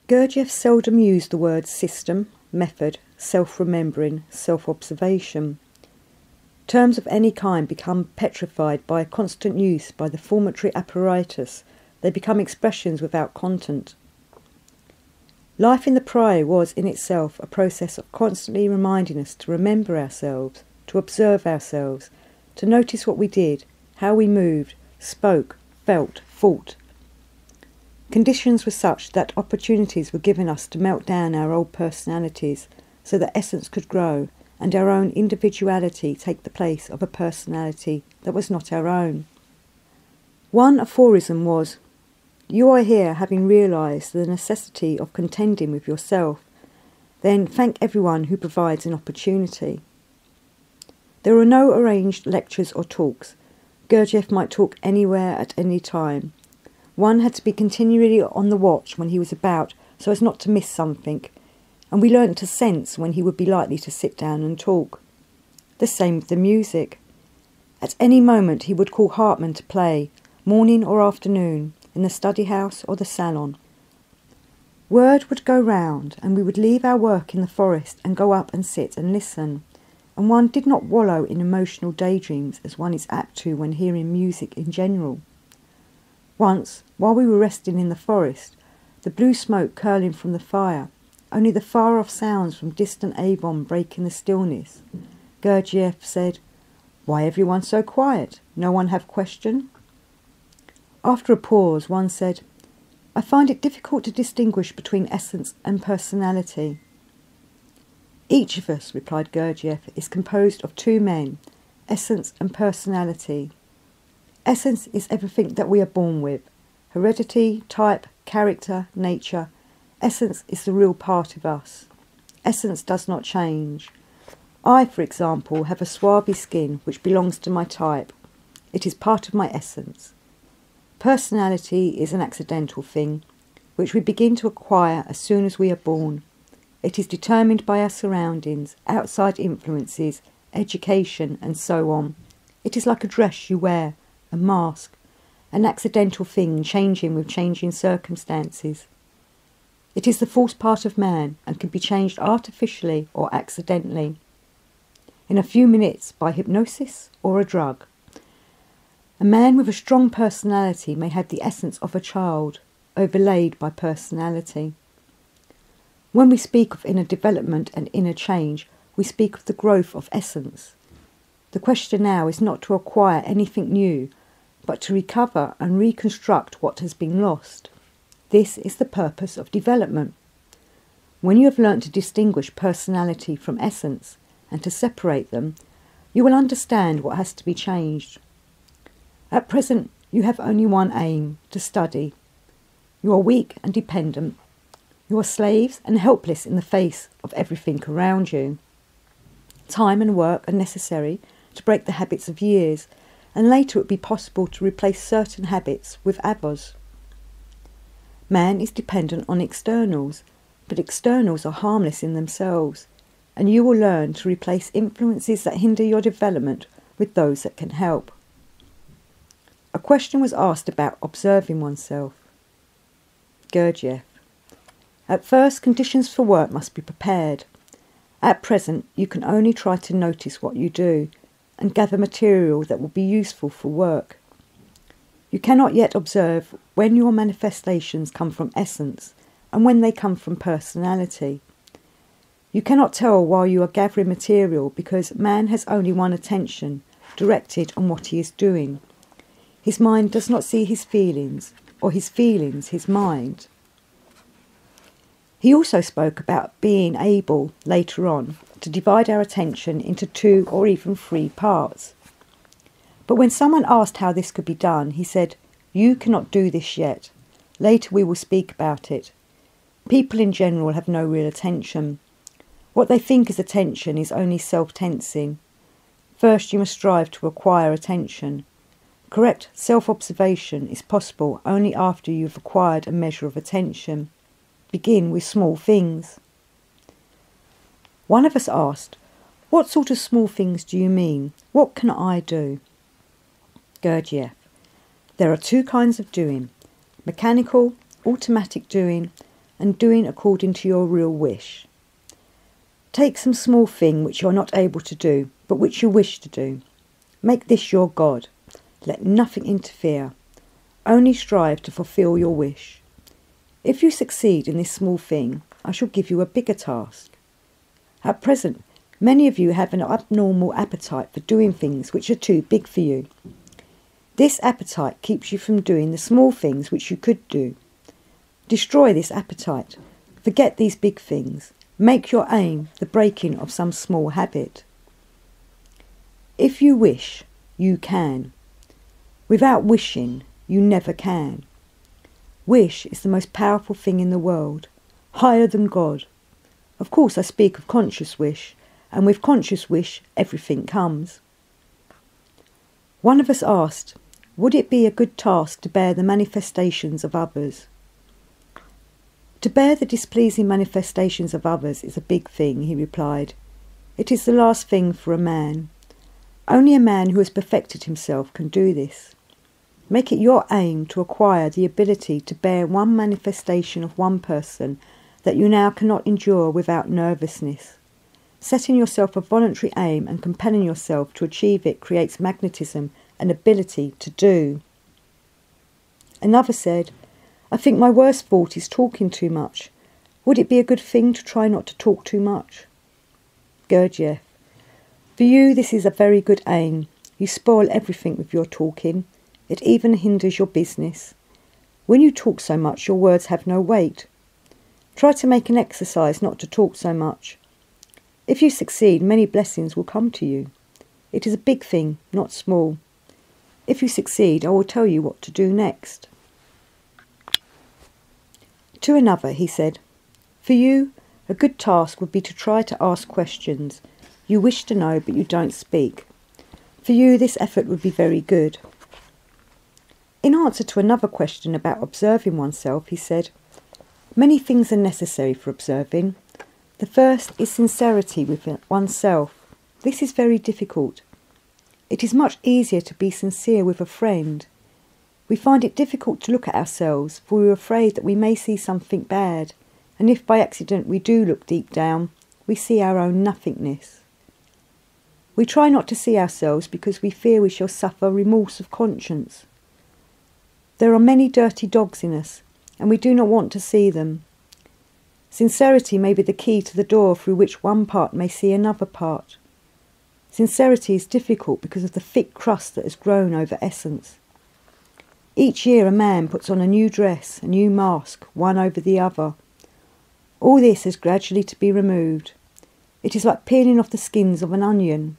Gurdjieff seldom used the words system, method, self-remembering, self-observation. Terms of any kind become petrified by constant use by the formatory apparatus. They become expressions without content. Life in the prior was in itself a process of constantly reminding us to remember ourselves, to observe ourselves, to notice what we did, how we moved, spoke, felt, thought. Conditions were such that opportunities were given us to melt down our old personalities so that essence could grow and our own individuality take the place of a personality that was not our own. One aphorism was, "You are here having realised the necessity of contending with yourself, then thank everyone who provides an opportunity." There were no arranged lectures or talks. Gurdjieff might talk anywhere at any time. One had to be continually on the watch when he was about so as not to miss something, and we learnt to sense when he would be likely to sit down and talk. The same with the music. At any moment he would call Hartmann to play, morning or afternoon, in the study house or the salon. Word would go round, and we would leave our work in the forest and go up and sit and listen, and one did not wallow in emotional daydreams as one is apt to when hearing music in general. Once, while we were resting in the forest, the blue smoke curling from the fire, only the far-off sounds from distant Avon breaking the stillness, Gurdjieff said, "Why everyone so quiet? No one have question?" After a pause, one said, "I find it difficult to distinguish between essence and personality." "Each of us," replied Gurdjieff, "is composed of two men, essence and personality. Essence is everything that we are born with, heredity, type, character, nature. Essence is the real part of us. Essence does not change. I, for example, have a swarthy skin which belongs to my type. It is part of my essence. Personality is an accidental thing, which we begin to acquire as soon as we are born. It is determined by our surroundings, outside influences, education, and so on. It is like a dress you wear, a mask, an accidental thing changing with changing circumstances. It is the false part of man and can be changed artificially or accidentally, in a few minutes by hypnosis or a drug. A man with a strong personality may have the essence of a child, overlaid by personality. When we speak of inner development and inner change, we speak of the growth of essence. The question now is not to acquire anything new, but to recover and reconstruct what has been lost. This is the purpose of development. When you have learnt to distinguish personality from essence and to separate them, you will understand what has to be changed. At present, you have only one aim, to study. You are weak and dependent. You are slaves and helpless in the face of everything around you. Time and work are necessary to break the habits of years, and later it will be possible to replace certain habits with others. Man is dependent on externals, but externals are harmless in themselves, and you will learn to replace influences that hinder your development with those that can help. A question was asked about observing oneself. Gurdjieff: At first, conditions for work must be prepared. At present, you can only try to notice what you do and gather material that will be useful for work. You cannot yet observe when your manifestations come from essence and when they come from personality. You cannot tell while you are gathering material because man has only one attention directed on what he is doing. His mind does not see his feelings, or his feelings his mind. He also spoke about being able, later on, to divide our attention into 2 or even 3 parts. But when someone asked how this could be done, he said, "You cannot do this yet. Later we will speak about it. People in general have no real attention. What they think is attention is only self-tensing. First you must strive to acquire attention. Correct self-observation is possible only after you have acquired a measure of attention. Begin with small things." One of us asked, "What sort of small things do you mean? What can I do?" Gurdjieff: There are 2 kinds of doing: mechanical, automatic doing, and doing according to your real wish. Take some small thing which you are not able to do, but which you wish to do. Make this your God. Let nothing interfere. Only strive to fulfill your wish. If you succeed in this small thing, I shall give you a bigger task. At present, many of you have an abnormal appetite for doing things which are too big for you. This appetite keeps you from doing the small things which you could do. Destroy this appetite. Forget these big things. Make your aim the breaking of some small habit. If you wish, you can. Without wishing, you never can. Wish is the most powerful thing in the world, higher than God. Of course, I speak of conscious wish, and with conscious wish, everything comes. One of us asked, would it be a good task to bear the manifestations of others? To bear the displeasing manifestations of others is a big thing, he replied. It is the last thing for a man. Only a man who has perfected himself can do this. Make it your aim to acquire the ability to bear one manifestation of one person that you now cannot endure without nervousness. Setting yourself a voluntary aim and compelling yourself to achieve it creates magnetism and ability to do. Another said, I think my worst fault is talking too much. Would it be a good thing to try not to talk too much? Gurdjieff. For you, this is a very good aim. You spoil everything with your talking. It even hinders your business. When you talk so much, your words have no weight. Try to make an exercise not to talk so much. If you succeed, many blessings will come to you. It is a big thing, not small. If you succeed, I will tell you what to do next. To another, he said, for you, a good task would be to try to ask questions. You wish to know, but you don't speak. For you, this effort would be very good. In answer to another question about observing oneself, he said, many things are necessary for observing. The first is sincerity with oneself. This is very difficult. It is much easier to be sincere with a friend. We find it difficult to look at ourselves, for we are afraid that we may see something bad, and if by accident we do look deep down, we see our own nothingness. We try not to see ourselves because we fear we shall suffer remorse of conscience. There are many dirty dogs in us, and we do not want to see them. Sincerity may be the key to the door through which one part may see another part. Sincerity is difficult because of the thick crust that has grown over essence. Each year a man puts on a new dress, a new mask, one over the other. All this has gradually to be removed. It is like peeling off the skins of an onion.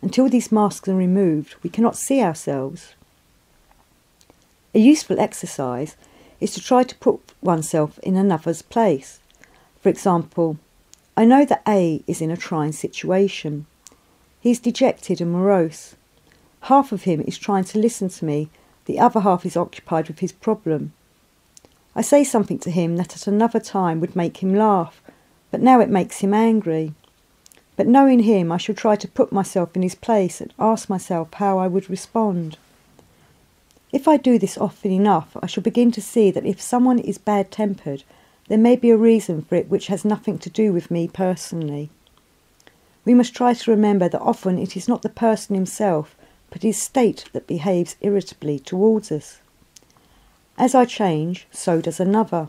Until these masks are removed, we cannot see ourselves. A useful exercise is to try to put oneself in another's place. For example, I know that A is in a trying situation. He is dejected and morose. Half of him is trying to listen to me, the other half is occupied with his problem. I say something to him that at another time would make him laugh, but now it makes him angry. But knowing him, I shall try to put myself in his place and ask myself how I would respond. If I do this often enough, I shall begin to see that if someone is bad-tempered, there may be a reason for it which has nothing to do with me personally. We must try to remember that often it is not the person himself, but his state that behaves irritably towards us. As I change, so does another.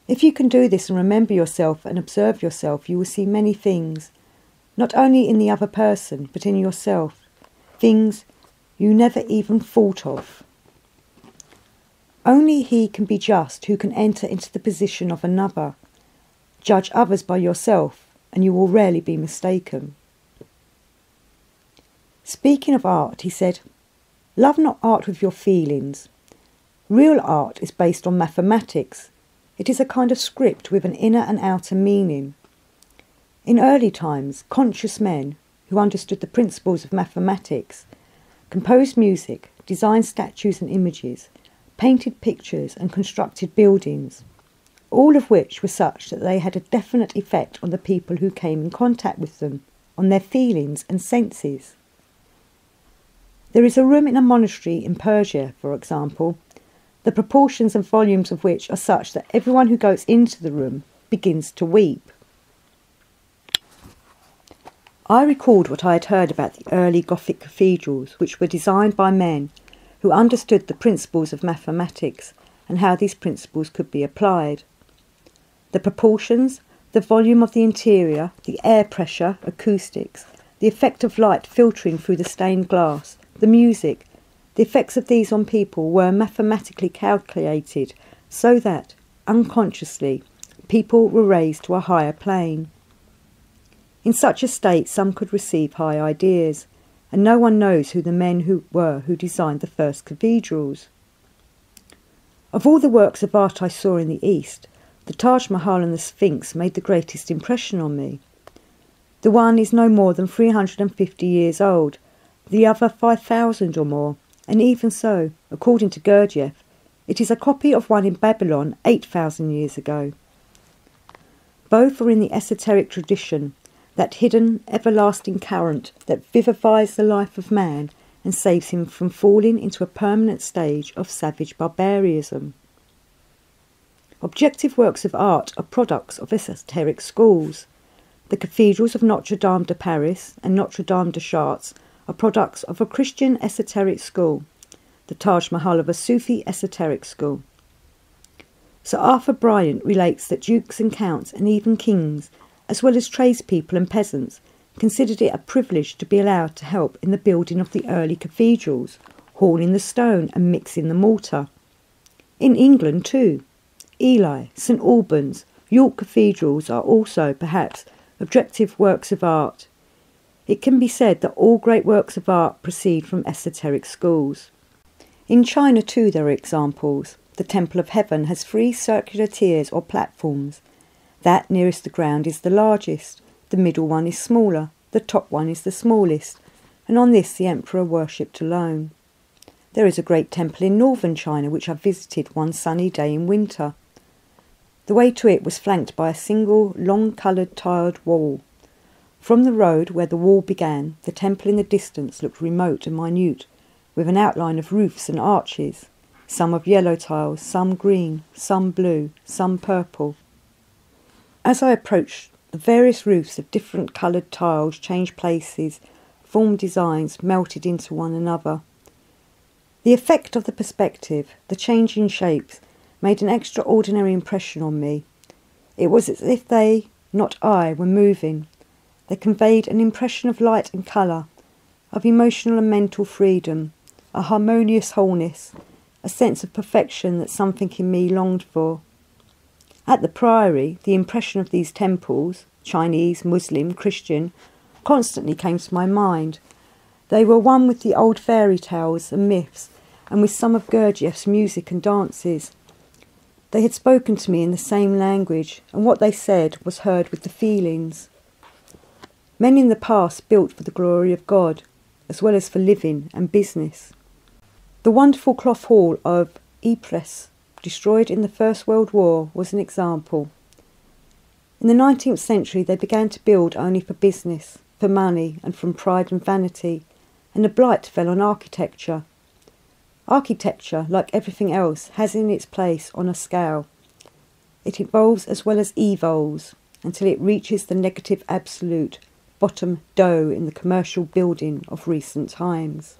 If you can do this and remember yourself and observe yourself, you will see many things, not only in the other person, but in yourself, things you never even thought of. Only he can be just who can enter into the position of another. Judge others by yourself, and you will rarely be mistaken. Speaking of art, he said, love not art with your feelings. Real art is based on mathematics. It is a kind of script with an inner and outer meaning. In early times, conscious men, who understood the principles of mathematics, composed music, designed statues and images, painted pictures and constructed buildings, all of which were such that they had a definite effect on the people who came in contact with them, on their feelings and senses. There is a room in a monastery in Persia, for example, the proportions and volumes of which are such that everyone who goes into the room begins to weep. I recalled what I had heard about the early Gothic cathedrals, which were designed by men who understood the principles of mathematics and how these principles could be applied. The proportions, the volume of the interior, the air pressure, acoustics, the effect of light filtering through the stained glass, the music, the effects of these on people were mathematically calculated so that, unconsciously, people were raised to a higher plane. In such a state, some could receive high ideas, and no one knows who the men who designed the first cathedrals. Of all the works of art I saw in the East, the Taj Mahal and the Sphinx made the greatest impression on me. The one is no more than 350 years old, the other 5,000 or more, and even so, according to Gurdjieff, it is a copy of one in Babylon 8,000 years ago. Both are in the esoteric tradition, that hidden, everlasting current that vivifies the life of man and saves him from falling into a permanent stage of savage barbarism. Objective works of art are products of esoteric schools. The cathedrals of Notre Dame de Paris and Notre Dame de Chartres are products of a Christian esoteric school, the Taj Mahal of a Sufi esoteric school. Sir Arthur Bryant relates that dukes and counts and even kings, as well as tradespeople and peasants, considered it a privilege to be allowed to help in the building of the early cathedrals, hauling the stone and mixing the mortar. In England too, Ely, St Albans, York cathedrals are also, perhaps, objective works of art. It can be said that all great works of art proceed from esoteric schools. In China too there are examples. The Temple of Heaven has 3 circular tiers or platforms. That nearest the ground is the largest, the middle one is smaller, the top one is the smallest, and on this the emperor worshipped alone. There is a great temple in northern China which I visited one sunny day in winter. The way to it was flanked by a single, long-coloured tiled wall. From the road where the wall began, the temple in the distance looked remote and minute, with an outline of roofs and arches, some of yellow tiles, some green, some blue, some purple. As I approached, the various roofs of different coloured tiles changed places, formed designs, melted into one another. The effect of the perspective, the changing shapes, made an extraordinary impression on me. It was as if they, not I, were moving. They conveyed an impression of light and colour, of emotional and mental freedom, a harmonious wholeness, a sense of perfection that something in me longed for. At the Priory, the impression of these temples, Chinese, Muslim, Christian, constantly came to my mind. They were one with the old fairy tales and myths, and with some of Gurdjieff's music and dances. They had spoken to me in the same language, and what they said was heard with the feelings. Men in the past built for the glory of God, as well as for living and business. The wonderful cloth hall of Ypres, destroyed in the First World War, was an example. In the 19th century they began to build only for business, for money and from pride and vanity, and a blight fell on architecture. Architecture, like everything else, has in its place on a scale. It evolves as well as evolves, until it reaches the negative absolute, bottom dough in the commercial building of recent times.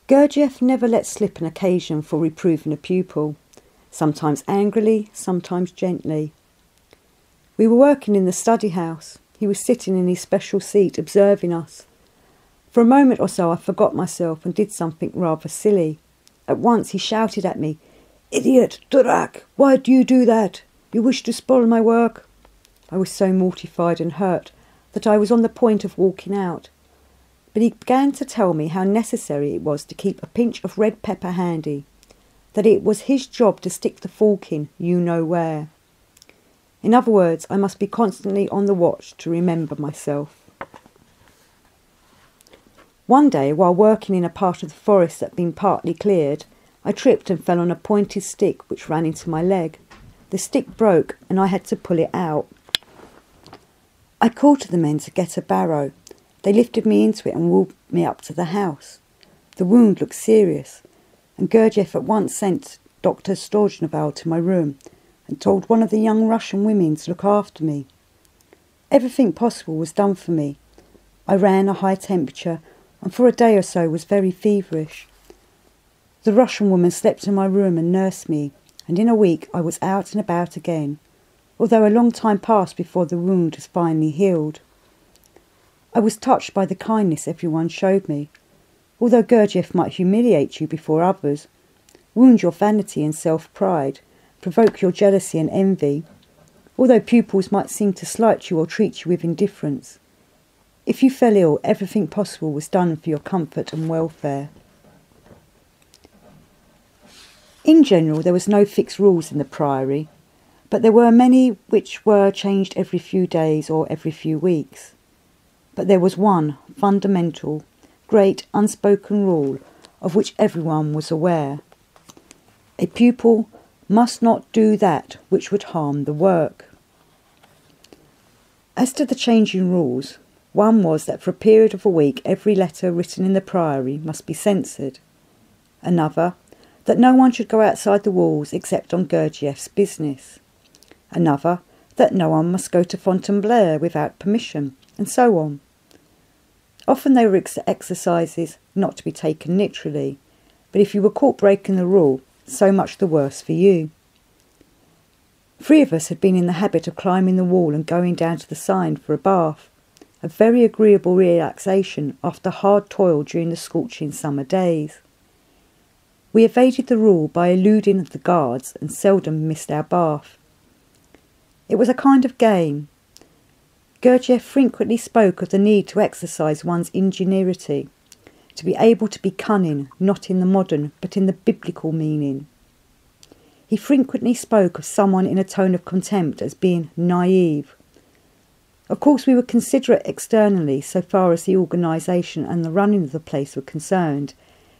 Gurdjieff never let slip an occasion for reproving a pupil, sometimes angrily, sometimes gently. We were working in the study house. He was sitting in his special seat observing us. For a moment or so I forgot myself and did something rather silly. At once he shouted at me, "Idiot, Durak, why do you do that? You wish to spoil my work." I was so mortified and hurt that I was on the point of walking out. But he began to tell me how necessary it was to keep a pinch of red pepper handy, that it was his job to stick the fork in you know where. In other words, I must be constantly on the watch to remember myself. One day, while working in a part of the forest that had been partly cleared, I tripped and fell on a pointed stick which ran into my leg. The stick broke and I had to pull it out. I called to the men to get a barrow. They lifted me into it and wheeled me up to the house. The wound looked serious, and Gurdjieff at once sent Dr. Stojnoval to my room and told one of the young Russian women to look after me. Everything possible was done for me. I ran a high temperature and for a day or so was very feverish. The Russian woman slept in my room and nursed me, and in a week I was out and about again, although a long time passed before the wound was finally healed. I was touched by the kindness everyone showed me. Although Gurdjieff might humiliate you before others, wound your vanity and self-pride, provoke your jealousy and envy, although pupils might seem to slight you or treat you with indifference, if you fell ill, everything possible was done for your comfort and welfare. In general, there was no fixed rules in the priory, but there were many which were changed every few days or every few weeks. But there was one fundamental, great unspoken rule of which everyone was aware. A pupil must not do that which would harm the work. As to the changing rules, one was that for a period of a week every letter written in the priory must be censored. Another, that no one should go outside the walls except on Gurdjieff's business. Another, that no one must go to Fontainebleau without permission, and so on. Often they were exercises not to be taken literally, but if you were caught breaking the rule, so much the worse for you. 3 of us had been in the habit of climbing the wall and going down to the sign for a bath, a very agreeable relaxation after hard toil during the scorching summer days. We evaded the rule by eluding the guards and seldom missed our bath. It was a kind of game. Gurdjieff frequently spoke of the need to exercise one's ingenuity, to be able to be cunning, not in the modern, but in the biblical meaning. He frequently spoke of someone in a tone of contempt as being naive. Of course, we were considerate externally so far as the organisation and the running of the place were concerned,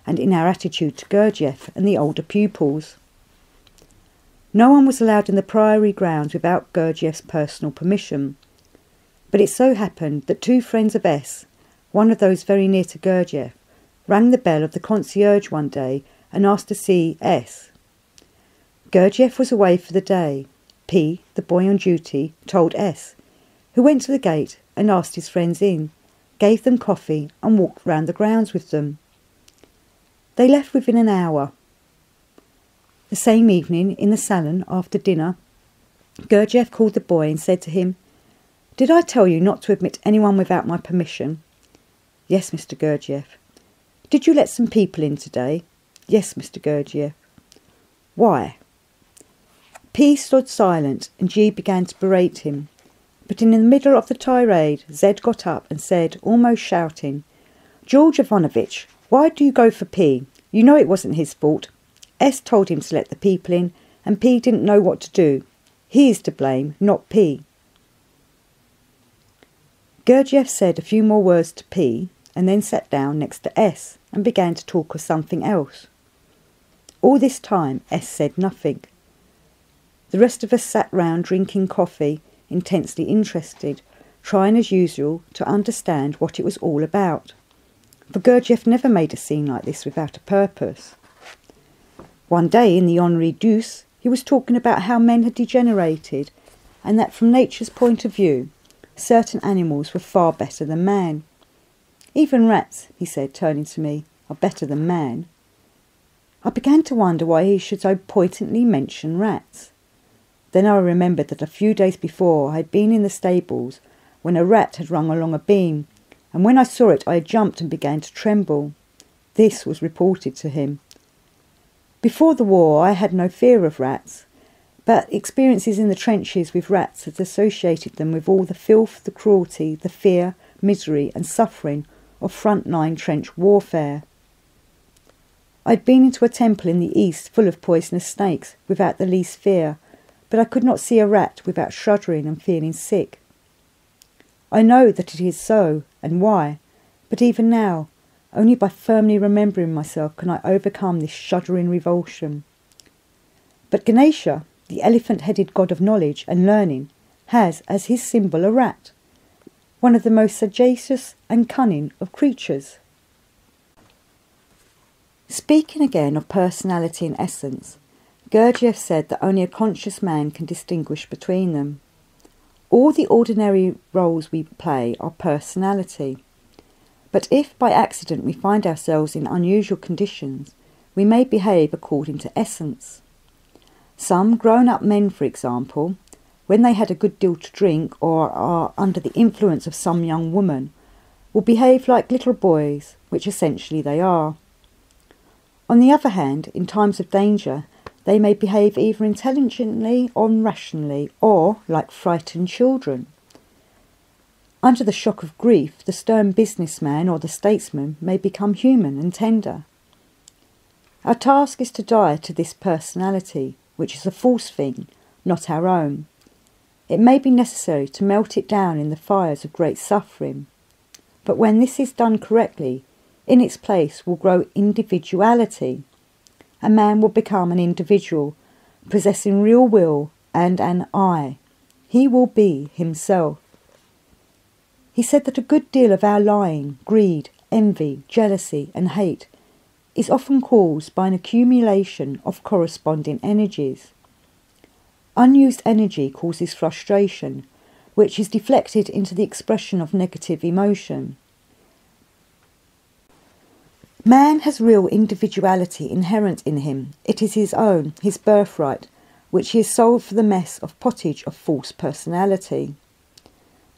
and in our attitude to Gurdjieff and the older pupils. No one was allowed in the priory grounds without Gurdjieff's personal permission, but it so happened that 2 friends of S, one of those very near to Gurdjieff, rang the bell of the concierge one day and asked to see S. Gurdjieff was away for the day. P, the boy on duty, told S, who went to the gate and asked his friends in, gave them coffee and walked round the grounds with them. They left within an hour. The same evening, in the salon, after dinner, Gurdjieff called the boy and said to him, "Did I tell you not to admit anyone without my permission?" "Yes, Mr. Gurdjieff." "Did you let some people in today?" "Yes, Mr. Gurdjieff." "Why?" P stood silent and G began to berate him, but in the middle of the tirade Z got up and said, almost shouting, "George Ivanovich, why do you go for P? You know it wasn't his fault. S told him to let the people in, and P didn't know what to do. He is to blame, not P." Gurdjieff said a few more words to P, and then sat down next to S and began to talk of something else. All this time S said nothing. The rest of us sat round drinking coffee, intensely interested, trying as usual to understand what it was all about. For Gurdjieff never made a scene like this without a purpose. One day in the Henri Douce, he was talking about how men had degenerated, and that from nature's point of view, certain animals were far better than man. "Even rats," he said, turning to me, "are better than man." I began to wonder why he should so pointedly mention rats. Then I remembered that a few days before I had been in the stables when a rat had run along a beam, and when I saw it I jumped and began to tremble. This was reported to him. Before the war I had no fear of rats, but experiences in the trenches with rats had associated them with all the filth, the cruelty, the fear, misery and suffering of front-line trench warfare. I had been into a temple in the east full of poisonous snakes without the least fear, but I could not see a rat without shuddering and feeling sick. I know that it is so, and why, but even now, only by firmly remembering myself can I overcome this shuddering revulsion. But Ganesha, the elephant-headed god of knowledge and learning, has as his symbol a rat, one of the most sagacious and cunning of creatures. Speaking again of personality and essence, Gurdjieff said that only a conscious man can distinguish between them. All the ordinary roles we play are personality. But if by accident we find ourselves in unusual conditions, we may behave according to essence. Some grown-up men, for example, when they had a good deal to drink or are under the influence of some young woman, will behave like little boys, which essentially they are. On the other hand, in times of danger, they may behave either intelligently or rationally, or like frightened children. Under the shock of grief, the stern businessman or the statesman may become human and tender. Our task is to die to this personality, which is a false thing, not our own. It may be necessary to melt it down in the fires of great suffering. But when this is done correctly, in its place will grow individuality. A man will become an individual, possessing real will and an I. He will be himself. He said that a good deal of our lying, greed, envy, jealousy and hate is often caused by an accumulation of corresponding energies. Unused energy causes frustration, which is deflected into the expression of negative emotion. Man has real individuality inherent in him. It is his own, his birthright, which he has sold for the mess of pottage of false personality.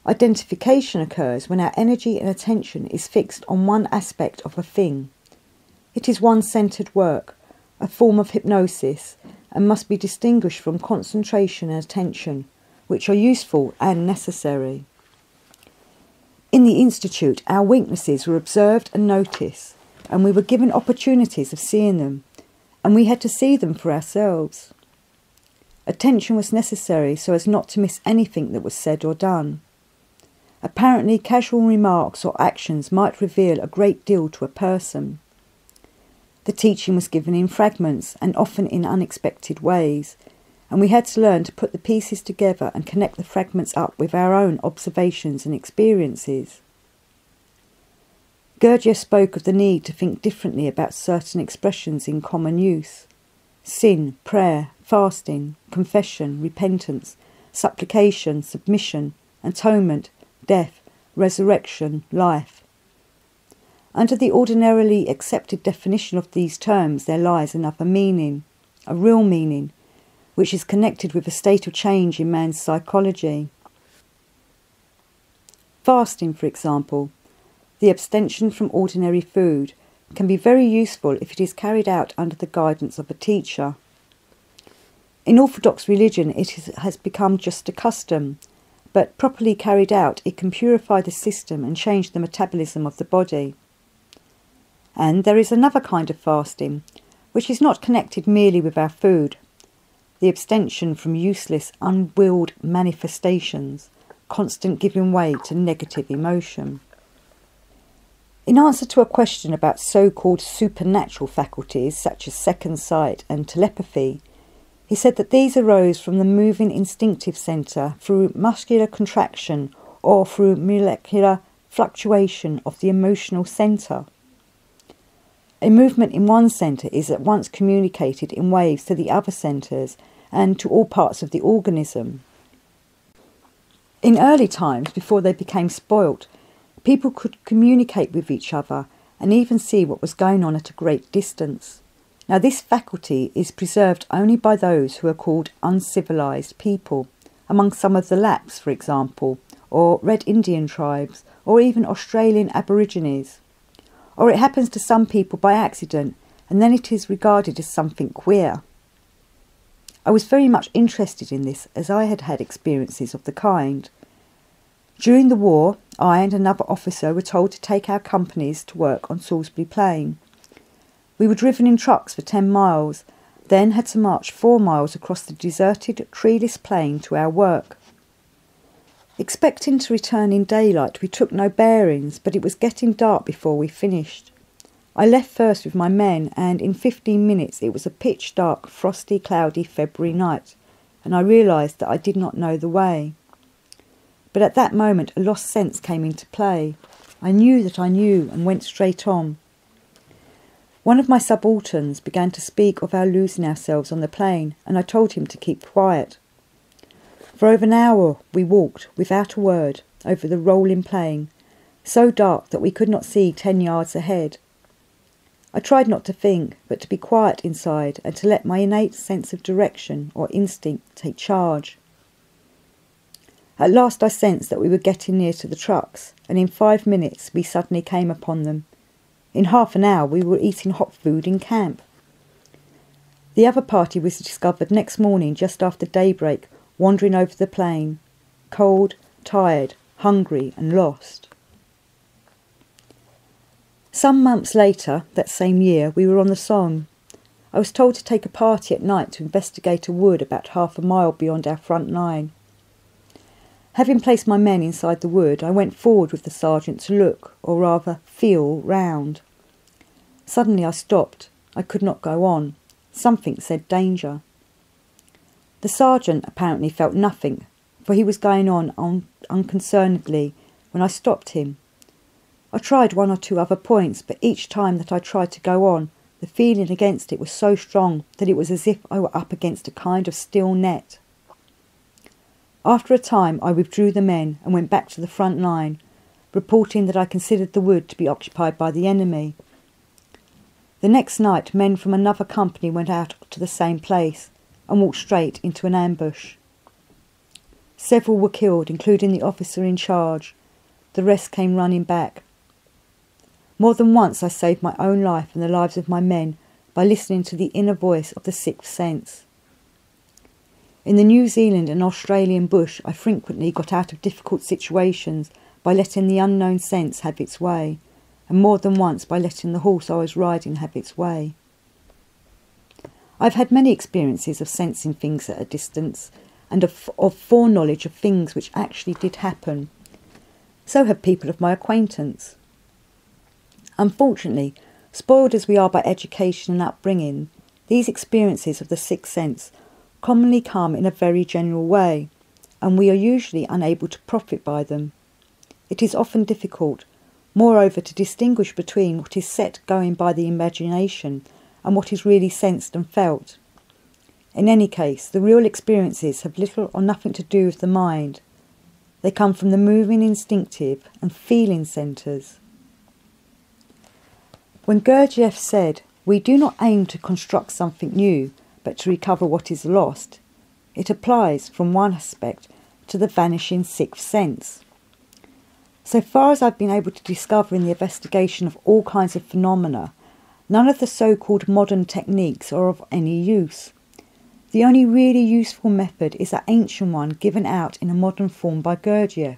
Identification occurs when our energy and attention is fixed on one aspect of a thing. It is one-centred work, a form of hypnosis, and must be distinguished from concentration and attention, which are useful and necessary. In the Institute, our weaknesses were observed and noticed, and we were given opportunities of seeing them, and we had to see them for ourselves. Attention was necessary so as not to miss anything that was said or done. Apparently casual remarks or actions might reveal a great deal to a person. The teaching was given in fragments and often in unexpected ways, and we had to learn to put the pieces together and connect the fragments up with our own observations and experiences. Gurdjieff spoke of the need to think differently about certain expressions in common use: sin, prayer, fasting, confession, repentance, supplication, submission, atonement, death, resurrection, life. Under the ordinarily accepted definition of these terms there lies another meaning, a real meaning, which is connected with a state of change in man's psychology. Fasting, for example, the abstention from ordinary food, can be very useful if it is carried out under the guidance of a teacher. In Orthodox religion it has become just a custom, but properly carried out it can purify the system and change the metabolism of the body. And there is another kind of fasting, which is not connected merely with our food: the abstention from useless, unwilled manifestations, constant giving way to negative emotion. In answer to a question about so-called supernatural faculties such as second sight and telepathy, he said that these arose from the moving instinctive centre through muscular contraction or through molecular fluctuation of the emotional centre. A movement in one centre is at once communicated in waves to the other centres and to all parts of the organism. In early times, before they became spoilt, people could communicate with each other and even see what was going on at a great distance. Now this faculty is preserved only by those who are called uncivilized people, among some of the Lapps, for example, or Red Indian tribes, or even Australian Aborigines. Or it happens to some people by accident, and then it is regarded as something queer. I was very much interested in this, as I had had experiences of the kind. During the war, I and another officer were told to take our companies to work on Salisbury Plain. We were driven in trucks for 10 miles, then had to march 4 miles across the deserted, treeless plain to our work. Expecting to return in daylight, we took no bearings, but it was getting dark before we finished. I left first with my men, and in 15 minutes it was a pitch-dark, frosty, cloudy February night, and I realised that I did not know the way. But at that moment a lost sense came into play. I knew that I knew and went straight on. One of my subalterns began to speak of our losing ourselves on the plane, and I told him to keep quiet. For over an hour we walked, without a word, over the rolling plain, so dark that we could not see 10 yards ahead. I tried not to think, but to be quiet inside and to let my innate sense of direction or instinct take charge. At last I sensed that we were getting near to the trucks, and in 5 minutes we suddenly came upon them. In half an hour we were eating hot food in camp. The other party was discovered next morning just after daybreak, wandering over the plain, cold, tired, hungry and lost. Some months later, that same year, we were on the Somme. I was told to take a party at night to investigate a wood about half a mile beyond our front line. Having placed my men inside the wood, I went forward with the sergeant to look, or rather feel, round. Suddenly I stopped. I could not go on. Something said danger. The sergeant apparently felt nothing, for he was going on unconcernedly when I stopped him. I tried 1 or 2 other points, but each time that I tried to go on, the feeling against it was so strong that it was as if I were up against a kind of steel net. After a time I withdrew the men and went back to the front line, reporting that I considered the wood to be occupied by the enemy. The next night men from another company went out to the same place and walked straight into an ambush. Several were killed, including the officer in charge. The rest came running back. More than once I saved my own life and the lives of my men by listening to the inner voice of the sixth sense. In the New Zealand and Australian bush, I frequently got out of difficult situations by letting the unknown sense have its way, and more than once by letting the horse I was riding have its way. I've had many experiences of sensing things at a distance, and of foreknowledge of things which actually did happen. So have people of my acquaintance. Unfortunately, spoiled as we are by education and upbringing, these experiences of the sixth sense commonly come in a very general way, and we are usually unable to profit by them. It is often difficult, moreover, to distinguish between what is set going by the imagination and what is really sensed and felt. In any case, the real experiences have little or nothing to do with the mind. They come from the moving instinctive and feeling centres. When Gurdjieff said, "We do not aim to construct something new, but to recover what is lost," it applies, from one aspect, to the vanishing sixth sense. So far as I've been able to discover in the investigation of all kinds of phenomena, none of the so-called modern techniques are of any use. The only really useful method is that ancient one given out in a modern form by Gurdjieff,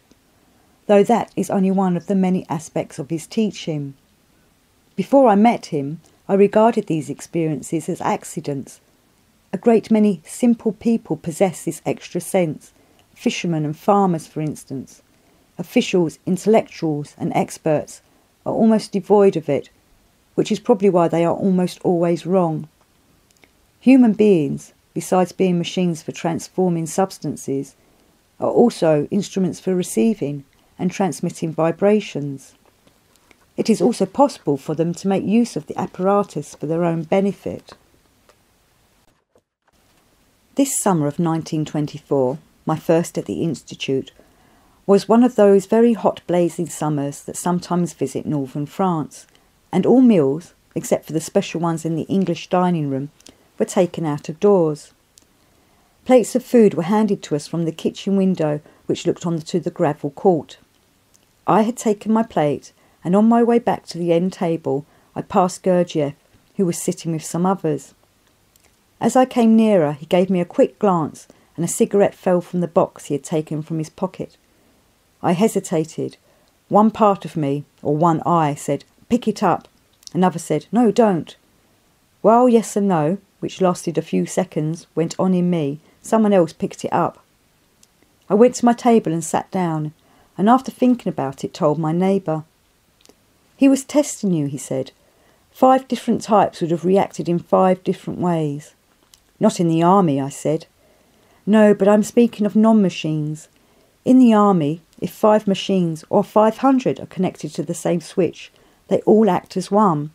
though that is only one of the many aspects of his teaching. Before I met him, I regarded these experiences as accidents. A great many simple people possess this extra sense, fishermen and farmers, for instance. Officials, intellectuals and experts are almost devoid of it, which is probably why they are almost always wrong. Human beings, besides being machines for transforming substances, are also instruments for receiving and transmitting vibrations. It is also possible for them to make use of the apparatus for their own benefit. This summer of 1924, my first at the Institute, was one of those very hot blazing summers that sometimes visit northern France, and all meals, except for the special ones in the English dining room, were taken out of doors. Plates of food were handed to us from the kitchen window which looked onto the gravel court. I had taken my plate, and on my way back to the end table I passed Gurdjieff, who was sitting with some others. As I came nearer, he gave me a quick glance, and a cigarette fell from the box he had taken from his pocket. I hesitated. One part of me, or one eye, said, "Pick it up." Another said, "No, don't." While yes and no, which lasted a few seconds, went on in me, someone else picked it up. I went to my table and sat down, and after thinking about it, told my neighbour. "He was testing you," he said. 5 different types would have reacted in 5 different ways. "Not in the army," I said. "No, but I'm speaking of non-machines. In the army, if 5 machines or 500 are connected to the same switch, they all act as one.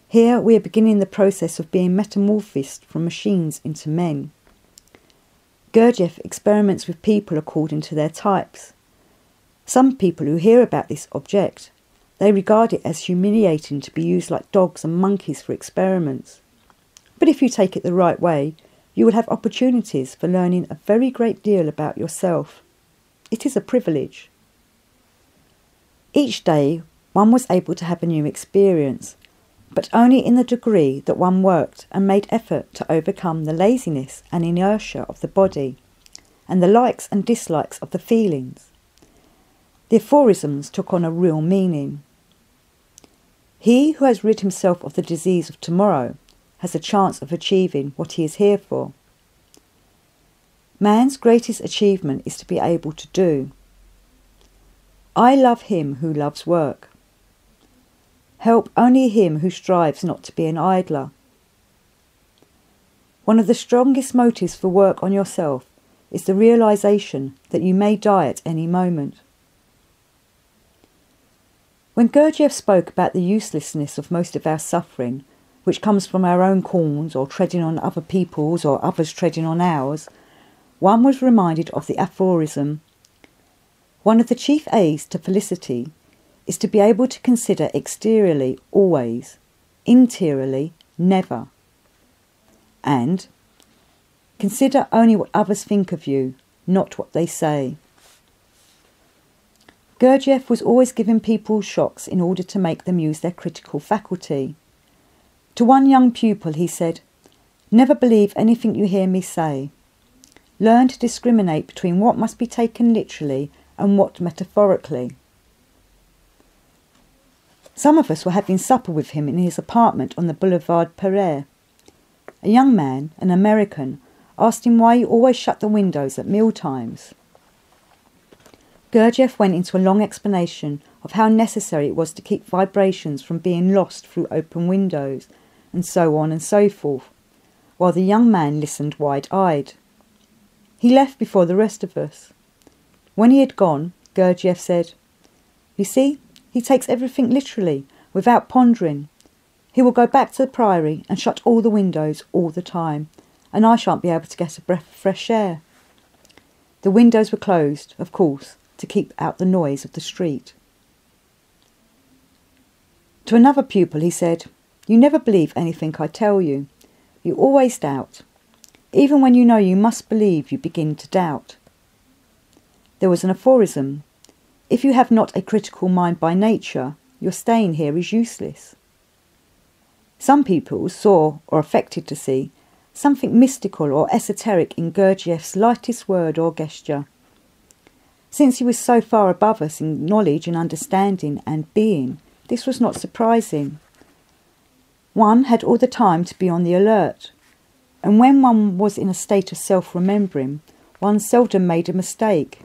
Here we are beginning the process of being metamorphosed from machines into men. Gurdjieff experiments with people according to their types. Some people who hear about this object, they regard it as humiliating to be used like dogs and monkeys for experiments. But if you take it the right way, you will have opportunities for learning a very great deal about yourself. It is a privilege. Each day, one was able to have a new experience, but only in the degree that one worked and made effort to overcome the laziness and inertia of the body, and the likes and dislikes of the feelings. The aphorisms took on a real meaning. He who has rid himself of the disease of tomorrow has a chance of achieving what he is here for. Man's greatest achievement is to be able to do. I love him who loves work. Help only him who strives not to be an idler. One of the strongest motives for work on yourself is the realization that you may die at any moment. When Gurdjieff spoke about the uselessness of most of our suffering, which comes from our own corns or treading on other people's or others treading on ours, one was reminded of the aphorism, "One of the chief aids to felicity is to be able to consider exteriorly always, interiorly never. And consider only what others think of you, not what they say." Gurdjieff was always giving people shocks in order to make them use their critical faculty. To one young pupil he said, "Never believe anything you hear me say. Learn to discriminate between what must be taken literally and what metaphorically." Some of us were having supper with him in his apartment on the Boulevard Pereire. A young man, an American, asked him why he always shut the windows at meal times. Gurdjieff went into a long explanation of how necessary it was to keep vibrations from being lost through open windows, and so on and so forth, while the young man listened wide-eyed. He left before the rest of us. When he had gone, Gurdjieff said, "You see, he takes everything literally, without pondering. He will go back to the Priory and shut all the windows all the time, and I shan't be able to get a breath of fresh air." The windows were closed, of course, to keep out the noise of the street. To another pupil he said, "You never believe anything I tell you. You always doubt. Even when you know you must believe, you begin to doubt." There was an aphorism, "If you have not a critical mind by nature, your staying here is useless." Some people saw, or affected to see, something mystical or esoteric in Gurdjieff's lightest word or gesture. Since he was so far above us in knowledge and understanding and being, this was not surprising. One had all the time to be on the alert, and when one was in a state of self-remembering, one seldom made a mistake.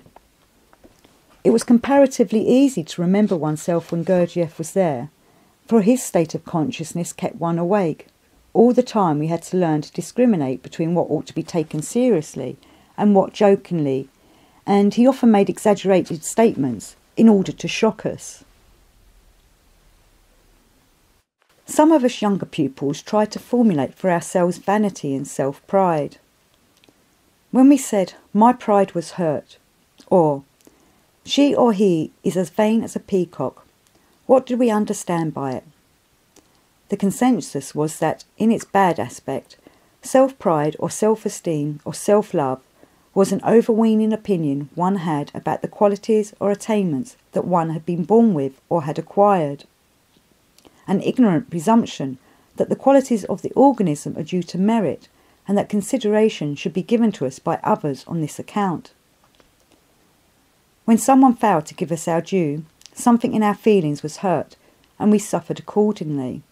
It was comparatively easy to remember oneself when Gurdjieff was there, for his state of consciousness kept one awake. All the time we had to learn to discriminate between what ought to be taken seriously and what jokingly, and he often made exaggerated statements in order to shock us. Some of us younger pupils tried to formulate for ourselves vanity and self-pride. When we said, "My pride was hurt," or "She or he is as vain as a peacock," what did we understand by it? The consensus was that, in its bad aspect, self-pride or self-esteem or self-love was an overweening opinion one had about the qualities or attainments that one had been born with or had acquired. An ignorant presumption that the qualities of the organism are due to merit and that consideration should be given to us by others on this account. When someone failed to give us our due, something in our feelings was hurt and we suffered accordingly.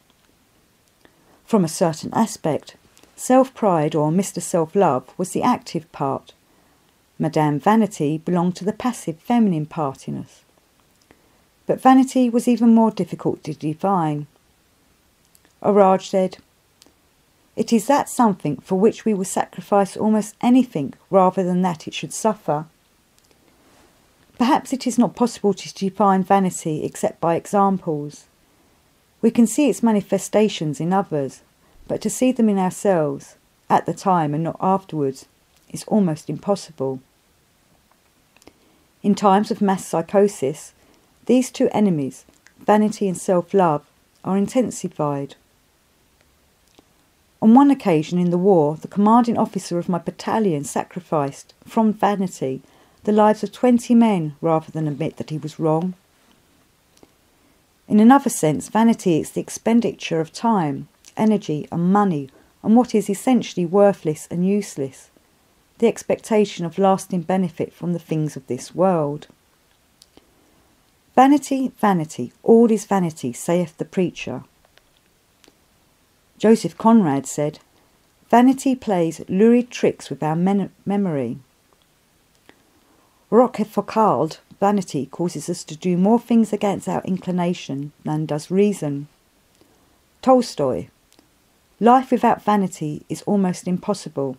From a certain aspect, self-pride or Mr. Self-Love was the active part. Madame Vanity belonged to the passive feminine part in us. But vanity was even more difficult to define. Orage said, "It is that something for which we will sacrifice almost anything rather than that it should suffer." Perhaps it is not possible to define vanity except by examples. We can see its manifestations in others, but to see them in ourselves, at the time and not afterwards, is almost impossible. In times of mass psychosis, these two enemies, vanity and self-love, are intensified. On one occasion in the war, the commanding officer of my battalion sacrificed, from vanity, the lives of 20 men rather than admit that he was wrong. In another sense, vanity is the expenditure of time, energy and money on what is essentially worthless and useless, the expectation of lasting benefit from the things of this world. Vanity, vanity, all is vanity, saith the preacher. Joseph Conrad said, vanity plays lurid tricks with our memory. Rochefoucauld, vanity causes us to do more things against our inclination than does reason. Tolstoy, life without vanity is almost impossible.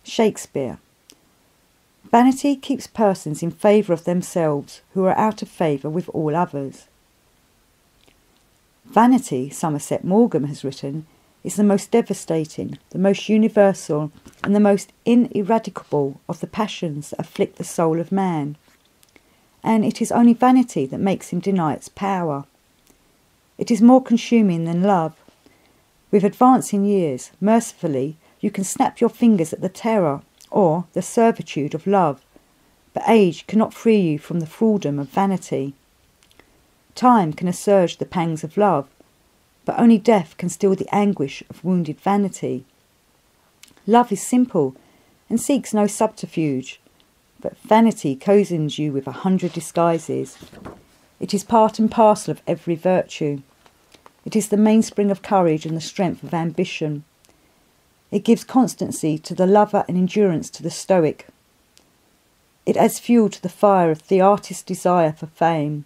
Shakespeare, vanity keeps persons in favour of themselves who are out of favour with all others. Vanity, Somerset Maugham has written, is the most devastating, the most universal, and the most ineradicable of the passions that afflict the soul of man. And it is only vanity that makes him deny its power. It is more consuming than love. With advancing years, mercifully, you can snap your fingers at the terror or the servitude of love, but age cannot free you from the thraldom of vanity. Time can assuage the pangs of love, but only death can still the anguish of wounded vanity. Love is simple and seeks no subterfuge, but vanity cozens you with 100 disguises. It is part and parcel of every virtue. It is the mainspring of courage and the strength of ambition. It gives constancy to the lover and endurance to the stoic. It adds fuel to the fire of the artist's desire for fame,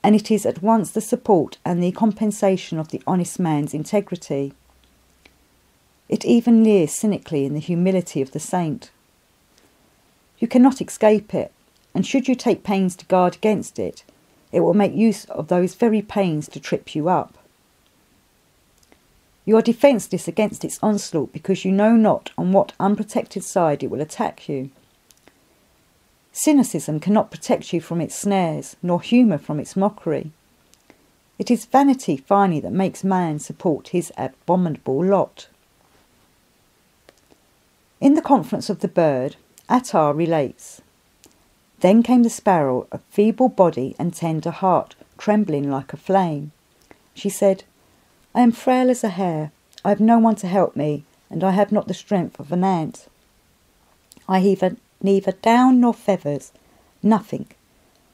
and it is at once the support and the compensation of the honest man's integrity. It even leers cynically in the humility of the saint. You cannot escape it, and should you take pains to guard against it, it will make use of those very pains to trip you up. You are defenceless against its onslaught because you know not on what unprotected side it will attack you. Cynicism cannot protect you from its snares, nor humour from its mockery. It is vanity, finally, that makes man support his abominable lot. In the Conference of the Bird, Attar relates, then came the sparrow, of feeble body and tender heart, trembling like a flame. She said, I am frail as a hare, I have no one to help me, and I have not the strength of an ant. I have neither down nor feathers, nothing.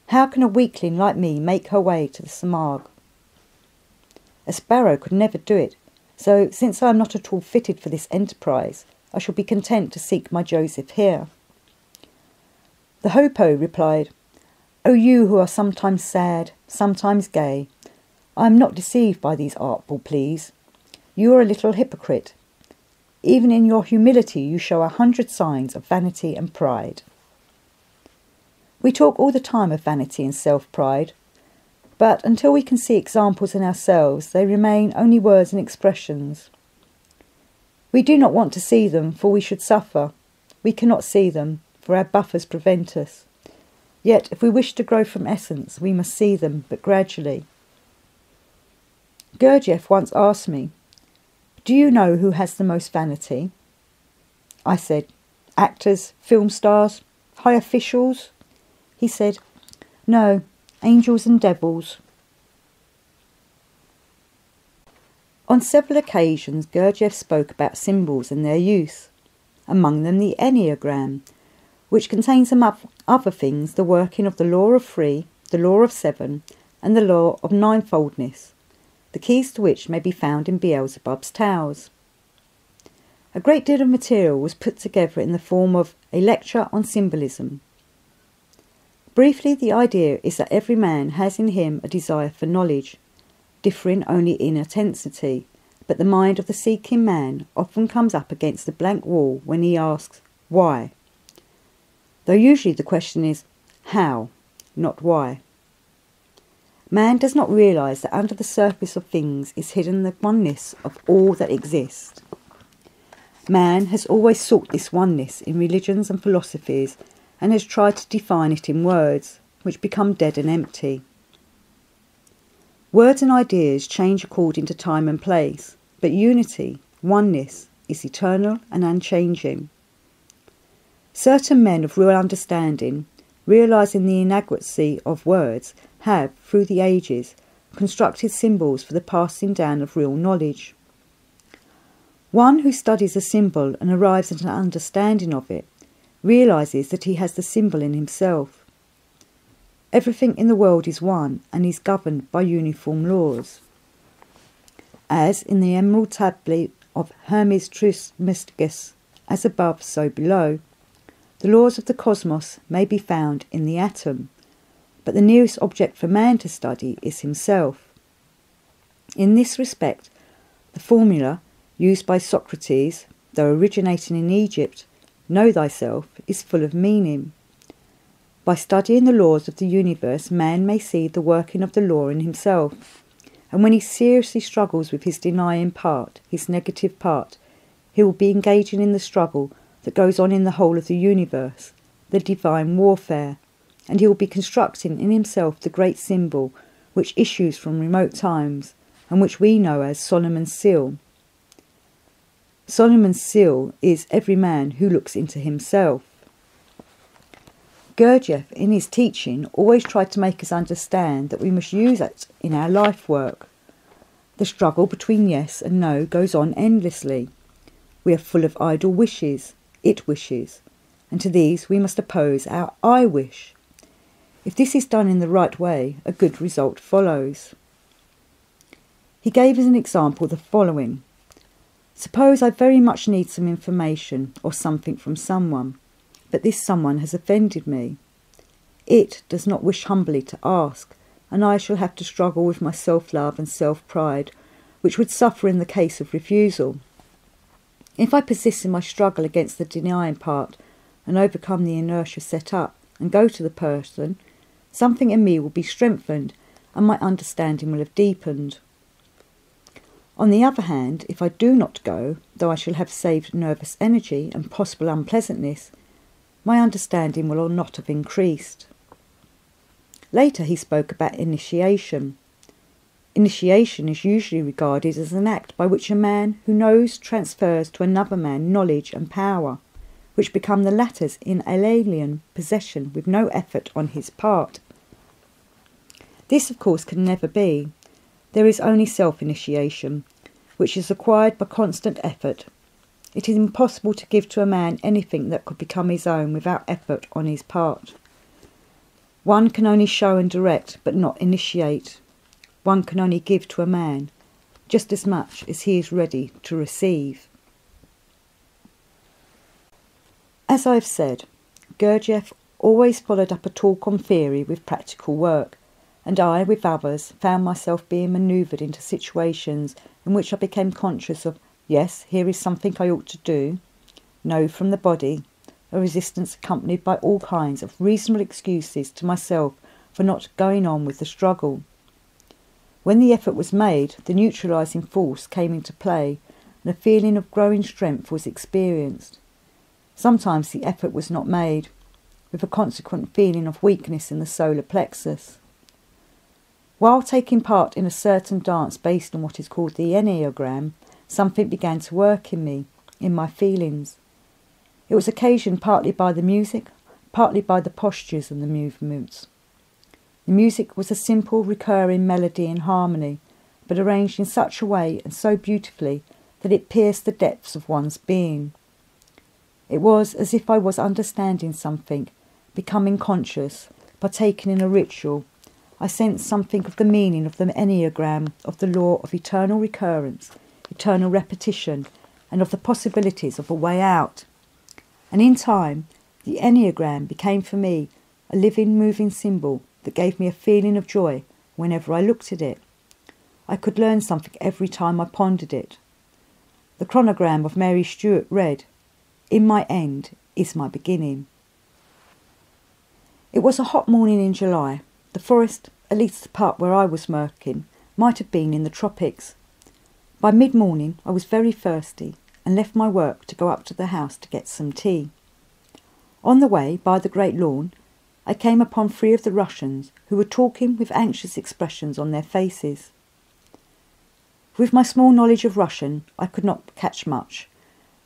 How can a weakling like me make her way to the samag? A sparrow could never do it, so since I am not at all fitted for this enterprise, I shall be content to seek my Joseph here. The hoopoe replied, O you who are sometimes sad, sometimes gay, I am not deceived by these artful pleas. You are a little hypocrite. Even in your humility you show 100 signs of vanity and pride. We talk all the time of vanity and self-pride, but until we can see examples in ourselves, they remain only words and expressions. We do not want to see them, for we should suffer. We cannot see them, for our buffers prevent us. Yet, if we wish to grow from essence, we must see them, but gradually. Gurdjieff once asked me, do you know who has the most vanity? I said, actors, film stars, high officials? He said, no, angels and devils. On several occasions, Gurdjieff spoke about symbols and their use, among them the Enneagram, which contains among other things the working of the law of three, the law of seven, and the law of ninefoldness, the keys to which may be found in Beelzebub's towers. A great deal of material was put together in the form of a lecture on symbolism. Briefly, the idea is that every man has in him a desire for knowledge, differing only in intensity, but the mind of the seeking man often comes up against a blank wall when he asks, why? Though usually the question is, how, not why. Man does not realise that under the surface of things is hidden the oneness of all that exists. Man has always sought this oneness in religions and philosophies and has tried to define it in words, which become dead and empty. Words and ideas change according to time and place, but unity, oneness, is eternal and unchanging. Certain men of real understanding, realising the inadequacy of words, have, through the ages, constructed symbols for the passing down of real knowledge. One who studies a symbol and arrives at an understanding of it realises that he has the symbol in himself. Everything in the world is one and is governed by uniform laws. As in the emerald tablet of Hermes Trismegistus, as above, so below, the laws of the cosmos may be found in the atom, but the nearest object for man to study is himself. In this respect, the formula used by Socrates, though originating in Egypt, "Know thyself," is full of meaning. By studying the laws of the universe, man may see the working of the law in himself, and when he seriously struggles with his denying part, his negative part, he will be engaging in the struggle that goes on in the whole of the universe, the divine warfare, and he will be constructing in himself the great symbol which issues from remote times and which we know as Solomon's seal. Solomon's seal is every man who looks into himself. Gurdjieff, in his teaching, always tried to make us understand that we must use it in our life work. The struggle between yes and no goes on endlessly. We are full of idle wishes, it wishes, and to these we must oppose our I wish. If this is done in the right way, a good result follows. He gave as an example the following. Suppose I very much need some information or something from someone, but this someone has offended me. It does not wish humbly to ask, and I shall have to struggle with my self-love and self-pride, which would suffer in the case of refusal. If I persist in my struggle against the denying part and overcome the inertia set up and go to the person, something in me will be strengthened and my understanding will have deepened. On the other hand, if I do not go, though I shall have saved nervous energy and possible unpleasantness, my understanding will not have increased. Later he spoke about initiation. Initiation is usually regarded as an act by which a man who knows transfers to another man knowledge and power, which become the latter's in alien possession with no effort on his part. This, of course, can never be. There is only self-initiation, which is acquired by constant effort. It is impossible to give to a man anything that could become his own without effort on his part. One can only show and direct, but not initiate. One can only give to a man, just as much as he is ready to receive. As I have said, Gurdjieff always followed up a talk on theory with practical work, and I, with others, found myself being manoeuvred into situations in which I became conscious of, yes, here is something I ought to do, no from the body, a resistance accompanied by all kinds of reasonable excuses to myself for not going on with the struggle. When the effort was made, the neutralising force came into play, and a feeling of growing strength was experienced. Sometimes the effort was not made, with a consequent feeling of weakness in the solar plexus. While taking part in a certain dance based on what is called the Enneagram, something began to work in me, in my feelings. It was occasioned partly by the music, partly by the postures and the movements. The music was a simple, recurring melody and harmony, but arranged in such a way and so beautifully that it pierced the depths of one's being. It was as if I was understanding something, becoming conscious, partaking in a ritual. I sensed something of the meaning of the Enneagram, of the law of eternal recurrence, eternal repetition, and of the possibilities of a way out. And in time, the Enneagram became for me a living, moving symbol that gave me a feeling of joy whenever I looked at it. I could learn something every time I pondered it. The chronogram of Mary Stuart read, "In my end is my beginning." It was a hot morning in July. The forest, at least the part where I was working, might have been in the tropics. By mid-morning I was very thirsty and left my work to go up to the house to get some tea. On the way, by the great lawn, I came upon 3 of the Russians who were talking with anxious expressions on their faces. With my small knowledge of Russian, I could not catch much,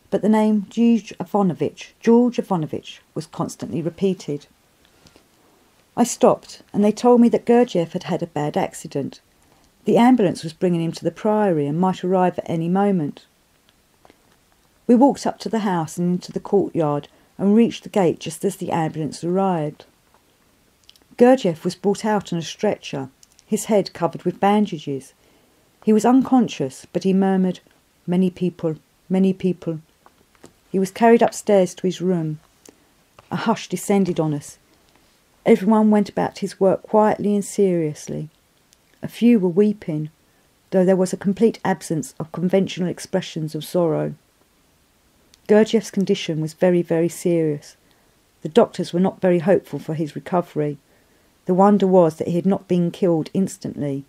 but the name George Ivanovich was constantly repeated. I stopped, and they told me that Gurdjieff had had a bad accident. The ambulance was bringing him to the Priory and might arrive at any moment. We walked up to the house and into the courtyard and reached the gate just as the ambulance arrived. Gurdjieff was brought out on a stretcher, his head covered with bandages. He was unconscious, but he murmured, "Many people, many people." He was carried upstairs to his room. A hush descended on us. Everyone went about his work quietly and seriously. A few were weeping, though there was a complete absence of conventional expressions of sorrow. Gurdjieff's condition was very, very serious. The doctors were not very hopeful for his recovery. The wonder was that he had not been killed instantly.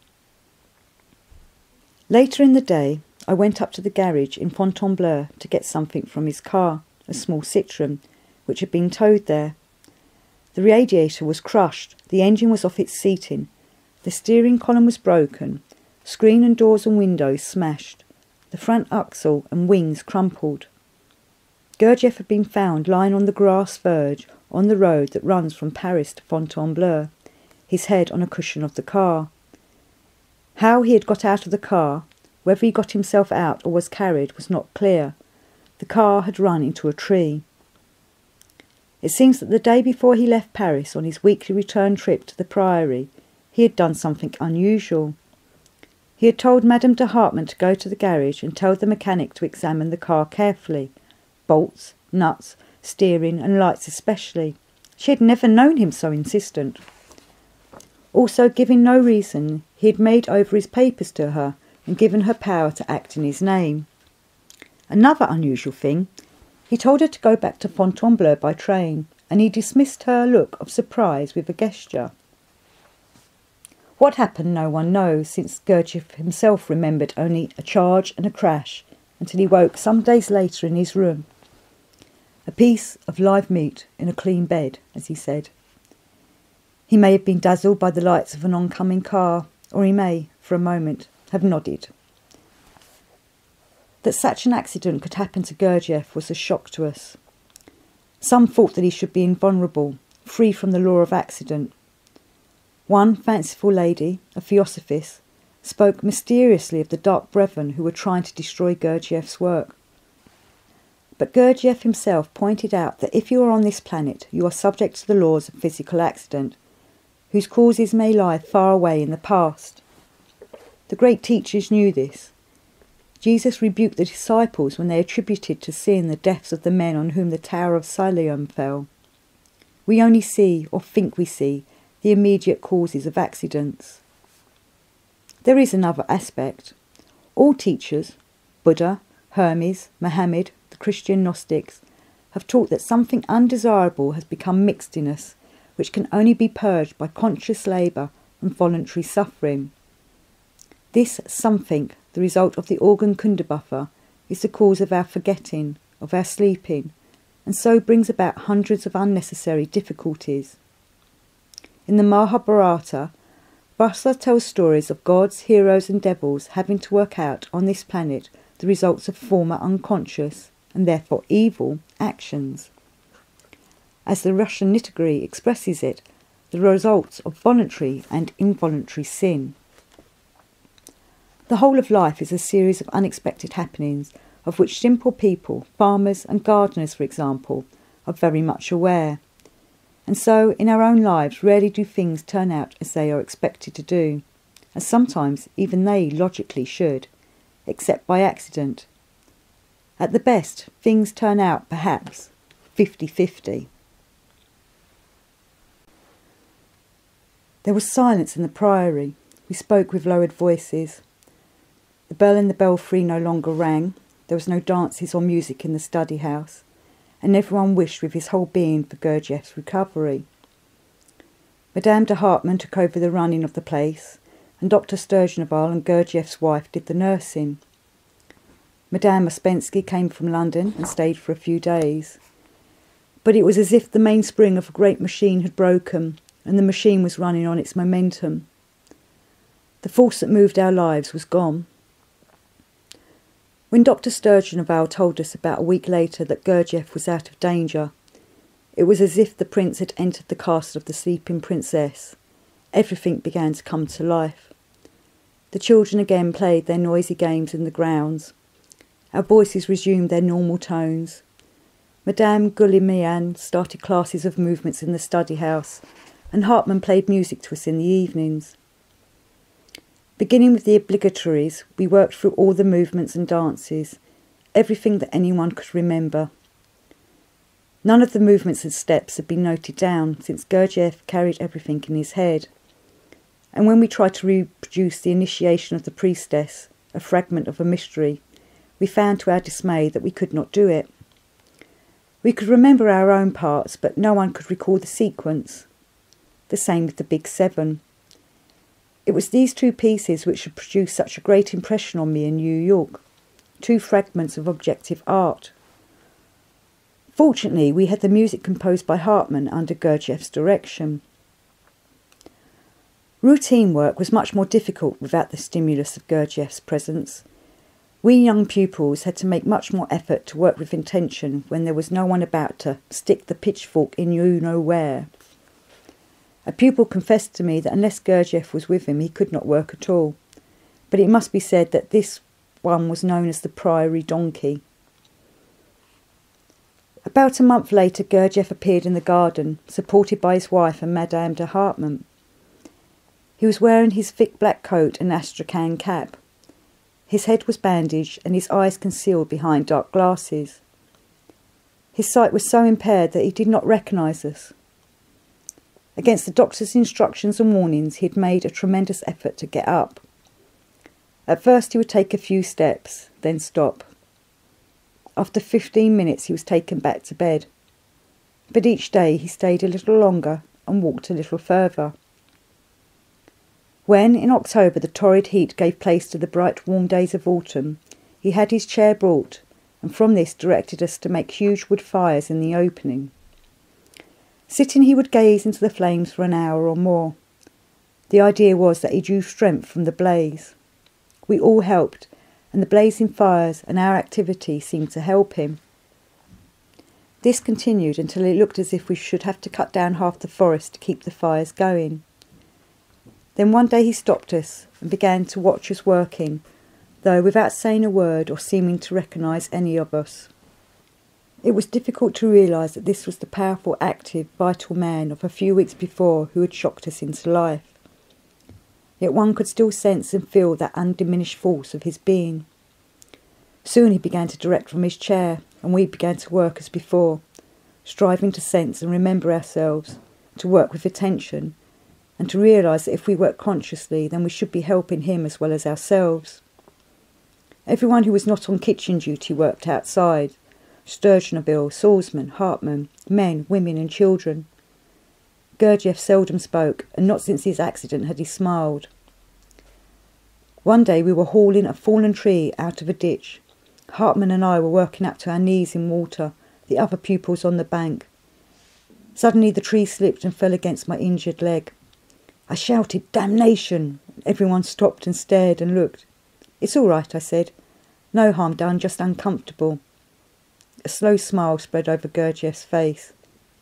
Later in the day, I went up to the garage in Fontainebleau to get something from his car, a small Citroën, which had been towed there. The radiator was crushed, the engine was off its seating, the steering column was broken, screen and doors and windows smashed, the front axle and wings crumpled. Gurdjieff had been found lying on the grass verge on the road that runs from Paris to Fontainebleau, his head on a cushion of the car. How he had got out of the car, whether he got himself out or was carried, was not clear. The car had run into a tree. It seems that the day before he left Paris on his weekly return trip to the Priory, he had done something unusual. He had told Madame de Hartmann to go to the garage and tell the mechanic to examine the car carefully. Bolts, nuts, steering and lights especially. She had never known him so insistent. Also, giving no reason, he had made over his papers to her and given her power to act in his name. Another unusual thing, he told her to go back to Fontainebleau by train, and he dismissed her look of surprise with a gesture. What happened no one knows, since Gurdjieff himself remembered only a charge and a crash, until he woke some days later in his room. A piece of live meat in a clean bed, as he said. He may have been dazzled by the lights of an oncoming car, or he may, for a moment, have nodded. That such an accident could happen to Gurdjieff was a shock to us. Some thought that he should be invulnerable, free from the law of accident. One fanciful lady, a theosophist, spoke mysteriously of the dark brethren who were trying to destroy Gurdjieff's work. But Gurdjieff himself pointed out that if you are on this planet, you are subject to the laws of physical accident, whose causes may lie far away in the past. The great teachers knew this. Jesus rebuked the disciples when they attributed to sin the deaths of the men on whom the Tower of Siloam fell. We only see, or think we see, the immediate causes of accidents. There is another aspect. All teachers, Buddha, Hermes, Mohammed, the Christian Gnostics, have taught that something undesirable has become mixed in us, which can only be purged by conscious labour and voluntary suffering. This something, the result of the organ kundabuffer, is the cause of our forgetting, of our sleeping, and so brings about hundreds of unnecessary difficulties. In the Mahabharata, Vasa tells stories of gods, heroes and devils having to work out on this planet the results of former unconscious, and therefore evil, actions. As the Russian liturgy expresses it, the results of voluntary and involuntary sin. The whole of life is a series of unexpected happenings, of which simple people, farmers and gardeners, for example, are very much aware. And so, in our own lives, rarely do things turn out as they are expected to do, as sometimes even they logically should, except by accident. At the best, things turn out, perhaps, 50-50. There was silence in the Priory. We spoke with lowered voices. The bell in the belfry no longer rang. There was no dances or music in the study house, and everyone wished with his whole being for Gurdjieff's recovery. Madame de Hartmann took over the running of the place, and Dr. Sturgeonval and Gurdjieff's wife did the nursing. Madame Ouspensky came from London and stayed for a few days. But it was as if the mainspring of a great machine had broken, and the machine was running on its momentum. The force that moved our lives was gone. When Dr. Sturgeonval told us about a week later that Gurdjieff was out of danger, it was as if the prince had entered the castle of the sleeping princess. Everything began to come to life. The children again played their noisy games in the grounds. Our voices resumed their normal tones. Madame Guillemian started classes of movements in the study house, and Hartmann played music to us in the evenings. Beginning with the obligatories, we worked through all the movements and dances, everything that anyone could remember. None of the movements and steps had been noted down, since Gurdjieff carried everything in his head. And when we tried to reproduce the initiation of the priestess, a fragment of a mystery, we found to our dismay that we could not do it. We could remember our own parts, but no one could recall the sequence. The same with the Big Seven. It was these two pieces which had produced such a great impression on me in New York, two fragments of objective art. Fortunately, we had the music composed by Hartmann under Gurdjieff's direction. Routine work was much more difficult without the stimulus of Gurdjieff's presence. We young pupils had to make much more effort to work with intention when there was no one about to stick the pitchfork in you know where. A pupil confessed to me that unless Gurdjieff was with him, he could not work at all. But it must be said that this one was known as the Priory Donkey. About a month later, Gurdjieff appeared in the garden, supported by his wife and Madame de Hartmann. He was wearing his thick black coat and astrakhan cap. His head was bandaged and his eyes concealed behind dark glasses. His sight was so impaired that he did not recognise us. Against the doctor's instructions and warnings, he had made a tremendous effort to get up. At first he would take a few steps, then stop. After 15 minutes he was taken back to bed. But each day he stayed a little longer and walked a little further. When, in October, the torrid heat gave place to the bright warm days of autumn, he had his chair brought, and from this directed us to make huge wood fires in the opening. Sitting, he would gaze into the flames for an hour or more. The idea was that he drew strength from the blaze. We all helped, and the blazing fires and our activity seemed to help him. This continued until it looked as if we should have to cut down half the forest to keep the fires going. Then one day he stopped us and began to watch us working, though without saying a word or seeming to recognise any of us. It was difficult to realise that this was the powerful, active, vital man of a few weeks before who had shocked us into life. Yet one could still sense and feel that undiminished force of his being. Soon he began to direct from his chair, and we began to work as before, striving to sense and remember ourselves, to work with attention, and to realise that if we worked consciously, then we should be helping him as well as ourselves. Everyone who was not on kitchen duty worked outside. Sturgeonval, swordsman, Hartmann, men, women and children. Gurdjieff seldom spoke, and not since his accident had he smiled. One day we were hauling a fallen tree out of a ditch. Hartmann and I were working up to our knees in water, the other pupils on the bank. Suddenly the tree slipped and fell against my injured leg. I shouted, "Damnation!" Everyone stopped and stared and looked. "It's all right," I said. "No harm done, just uncomfortable." A slow smile spread over Gurdjieff's face.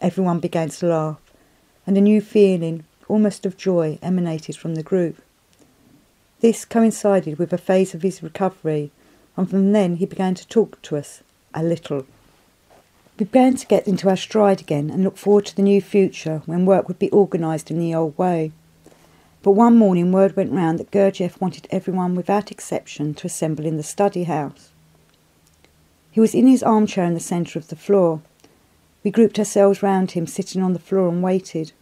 Everyone began to laugh, and a new feeling, almost of joy, emanated from the group. This coincided with a phase of his recovery, and from then he began to talk to us, a little. We began to get into our stride again and look forward to the new future when work would be organised in the old way. But one morning word went round that Gurdjieff wanted everyone without exception to assemble in the study house. He was in his armchair in the centre of the floor. We grouped ourselves round him, sitting on the floor, and waited.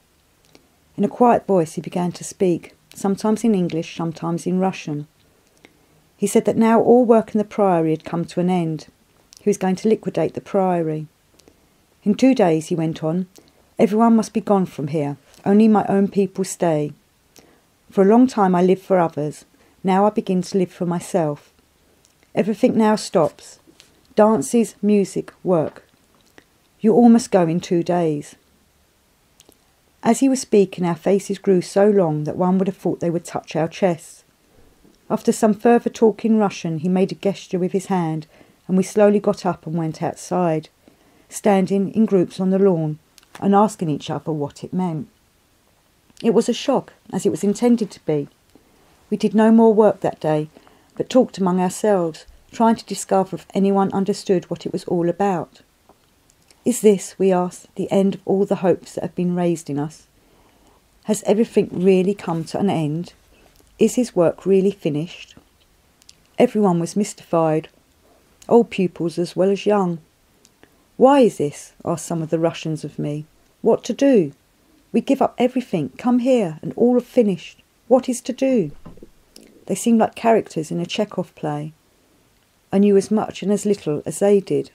In a quiet voice he began to speak, sometimes in English, sometimes in Russian. He said that now all work in the Priory had come to an end. He was going to liquidate the Priory. In 2 days, he went on, everyone must be gone from here. Only my own people stay. For a long time I lived for others. Now I begin to live for myself. Everything now stops. Dances, music, work. You all must go in 2 days." As he was speaking, our faces grew so long that one would have thought they would touch our chests. After some further talk in Russian, he made a gesture with his hand, and we slowly got up and went outside, standing in groups on the lawn and asking each other what it meant. It was a shock, as it was intended to be. We did no more work that day, but talked among ourselves, trying to discover if anyone understood what it was all about. Is this, we asked, the end of all the hopes that have been raised in us? Has everything really come to an end? Is his work really finished? Everyone was mystified, old pupils as well as young. "Why is this?" asked some of the Russians of me. "What to do? We give up everything, come here, and all have finished. What is to do?" They seemed like characters in a Chekhov play. I knew as much and as little as they did.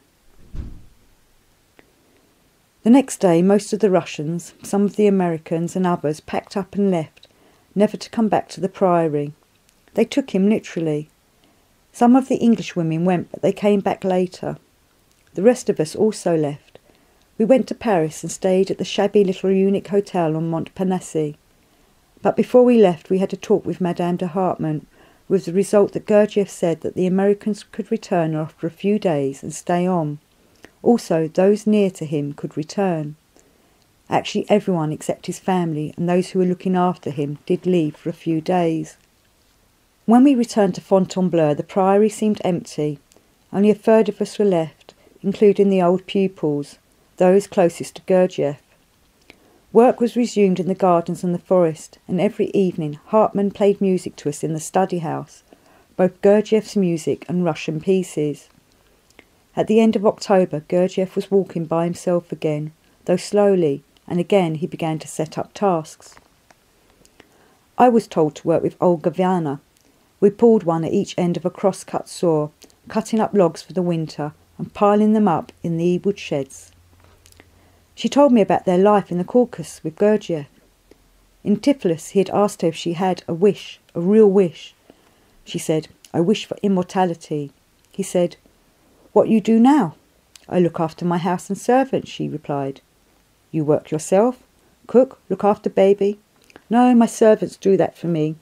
The next day, most of the Russians, some of the Americans and others packed up and left, never to come back to the Priory. They took him literally. Some of the English women went, but they came back later. The rest of us also left. We went to Paris and stayed at the shabby little Unique Hotel on Montparnasse. But before we left, we had a talk with Madame de Hartmann, with the result that Gurdjieff said that the Americans could return after a few days and stay on. Also, those near to him could return. Actually, everyone except his family and those who were looking after him did leave for a few days. When we returned to Fontainebleau, the Priory seemed empty. Only a third of us were left, including the old pupils, those closest to Gurdjieff. Work was resumed in the gardens and the forest, and every evening Hartmann played music to us in the study house, both Gurdjieff's music and Russian pieces. At the end of October, Gurdjieff was walking by himself again, though slowly, and again he began to set up tasks. I was told to work with Olga Viana. We pulled one at each end of a cross-cut saw, cutting up logs for the winter and piling them up in the woodsheds. She told me about their life in the Caucasus with Gurdjieff. In Tiflis he had asked her if she had a wish, a real wish. She said, "I wish for immortality." He said, "What you do now?" "I look after my house and servants," she replied. "You work yourself? Cook, look after baby?" "No, my servants do that for me."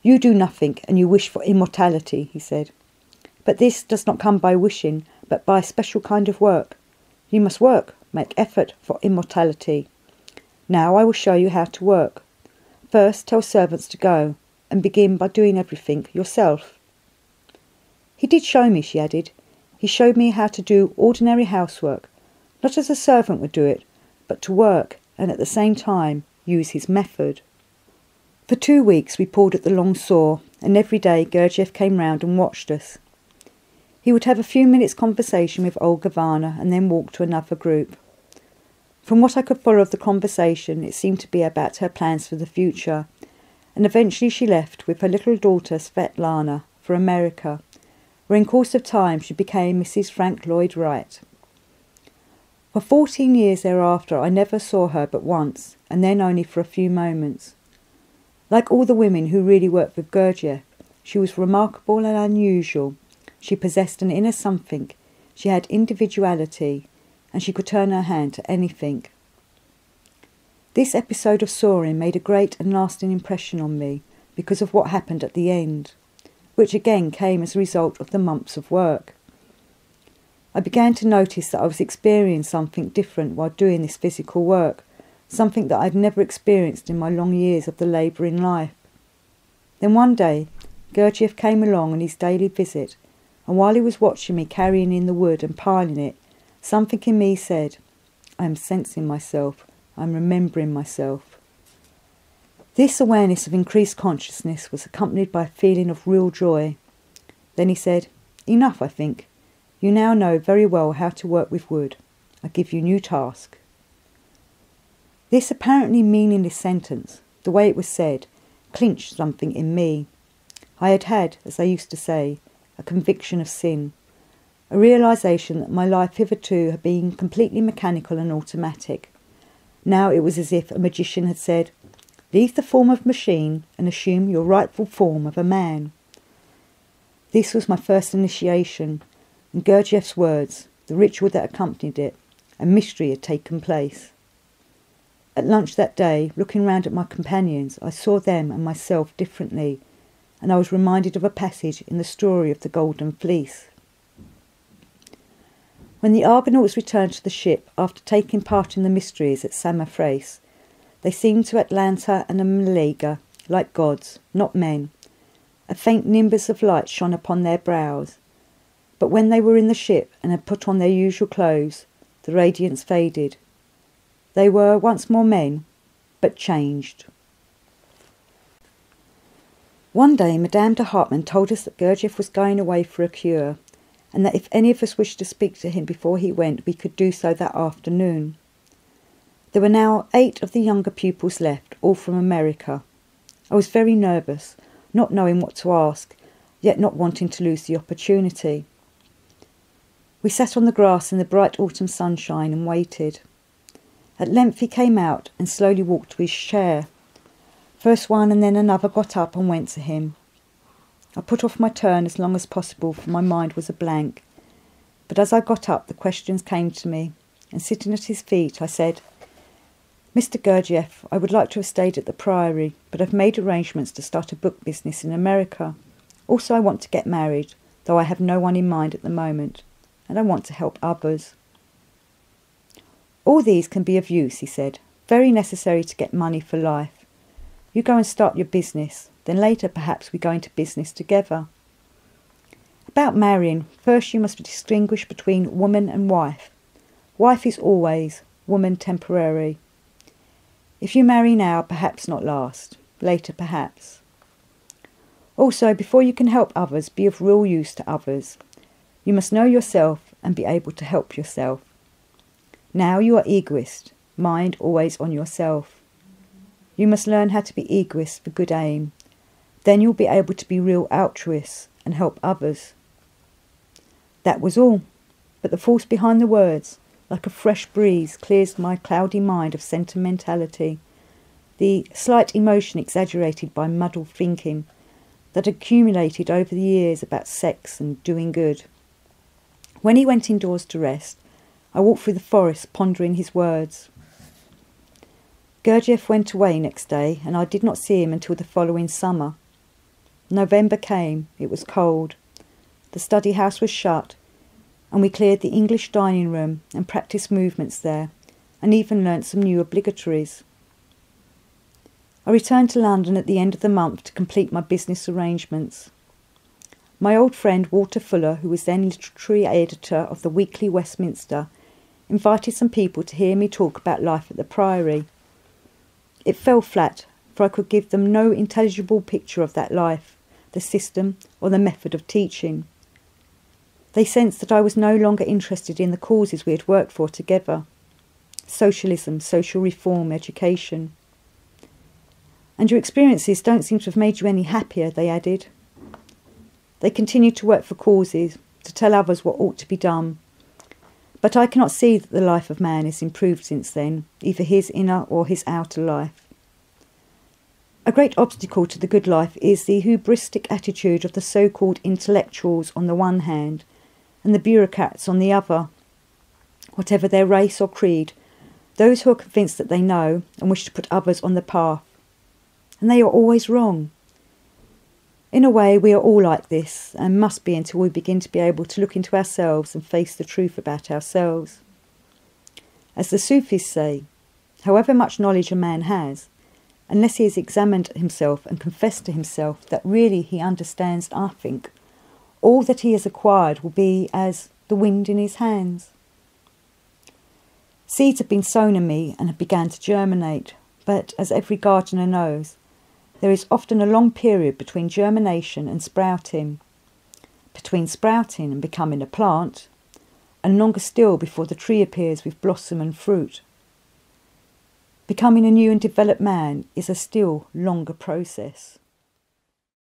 "You do nothing, and you wish for immortality," he said. "But this does not come by wishing, but by a special kind of work. You must work, make effort for immortality. Now I will show you how to work. First, tell servants to go, and begin by doing everything yourself." He did show me, she added. He showed me how to do ordinary housework, not as a servant would do it, but to work, and at the same time use his method. For 2 weeks we pulled at the long saw, and every day Gurdjieff came round and watched us. He would have a few minutes' conversation with Olga Viana and then walk to another group. From what I could follow of the conversation, it seemed to be about her plans for the future, and eventually she left with her little daughter Svetlana for America, where in course of time she became Mrs. Frank Lloyd Wright. For 14 years thereafter I never saw her but once, and then only for a few moments. Like all the women who really worked with Gurdjieff, she was remarkable and unusual. She possessed an inner something, she had individuality, and she could turn her hand to anything. This episode of sawing made a great and lasting impression on me because of what happened at the end, which again came as a result of the months of work. I began to notice that I was experiencing something different while doing this physical work, something that I'd never experienced in my long years of the labouring life. Then one day, Gurdjieff came along on his daily visit, and while he was watching me carrying in the wood and piling it, something in me said, "I am sensing myself, I am remembering myself." This awareness of increased consciousness was accompanied by a feeling of real joy. Then he said, "Enough, I think. You now know very well how to work with wood. I give you new task." This apparently meaningless sentence, the way it was said, clinched something in me. I had had, as I used to say, a conviction of sin, a realisation that my life hitherto had been completely mechanical and automatic, Now it was as if a magician had said, "Leave the form of machine and assume your rightful form of a man." This was my first initiation, and Gurdjieff's words, the ritual that accompanied it, a mystery had taken place. At lunch that day, looking round at my companions, I saw them and myself differently, and I was reminded of a passage in the story of the Golden Fleece. When the Argonauts returned to the ship after taking part in the mysteries at Samothrace, they seemed to Atlanta and Meleager like gods, not men. A faint nimbus of light shone upon their brows, but when they were in the ship and had put on their usual clothes, the radiance faded. They were once more men, but changed. One day Madame de Hartmann told us that Gurdjieff was going away for a cure, and that if any of us wished to speak to him before he went, we could do so that afternoon. There were now 8 of the younger pupils left, all from America. I was very nervous, not knowing what to ask, yet not wanting to lose the opportunity. We sat on the grass in the bright autumn sunshine and waited. At length he came out and slowly walked to his chair. First one and then another got up and went to him. I put off my turn as long as possible, for my mind was a blank. But as I got up, the questions came to me, and sitting at his feet, I said, "Mr. Gurdjieff, I would like to have stayed at the Priory, but I've made arrangements to start a book business in America. Also, I want to get married, though I have no one in mind at the moment, and I want to help others." "All these can be of use," he said, "very necessary to get money for life. You go and start your business, then later perhaps we go into business together. About marrying, first you must distinguish between woman and wife. Wife is always, woman temporary. If you marry now, perhaps not last, later perhaps. Also, before you can help others, be of real use to others. You must know yourself and be able to help yourself. Now you are egoist, mind always on yourself. You must learn how to be egoist for good aim. Then you'll be able to be real altruists and help others." That was all, but the force behind the words, like a fresh breeze, clears my cloudy mind of sentimentality, the slight emotion exaggerated by muddled thinking that accumulated over the years about sex and doing good. When he went indoors to rest, I walked through the forest pondering his words. Gurdjieff went away next day, and I did not see him until the following summer. November came, it was cold. The study house was shut, and we cleared the English dining room and practised movements there, and even learnt some new obligatories. I returned to London at the end of the month to complete my business arrangements. My old friend Walter Fuller, who was then literary editor of the Weekly Westminster, invited some people to hear me talk about life at the Priory. It fell flat, for I could give them no intelligible picture of that life, the system, or the method of teaching. They sensed that I was no longer interested in the causes we had worked for together: socialism, social reform, education. "And your experiences don't seem to have made you any happier," they added. They continued to work for causes, to tell others what ought to be done. But I cannot see that the life of man is improved since then, either his inner or his outer life. A great obstacle to the good life is the hubristic attitude of the so-called intellectuals on the one hand, and the bureaucrats on the other. Whatever their race or creed, those who are convinced that they know and wish to put others on the path. And they are always wrong. In a way, we are all like this, and must be until we begin to be able to look into ourselves and face the truth about ourselves. As the Sufis say, however much knowledge a man has, unless he has examined himself and confessed to himself that really he understands nothing, all that he has acquired will be as the wind in his hands. Seeds have been sown in me and have begun to germinate, but as every gardener knows, there is often a long period between germination and sprouting, between sprouting and becoming a plant, and longer still before the tree appears with blossom and fruit. Becoming a new and developed man is a still longer process.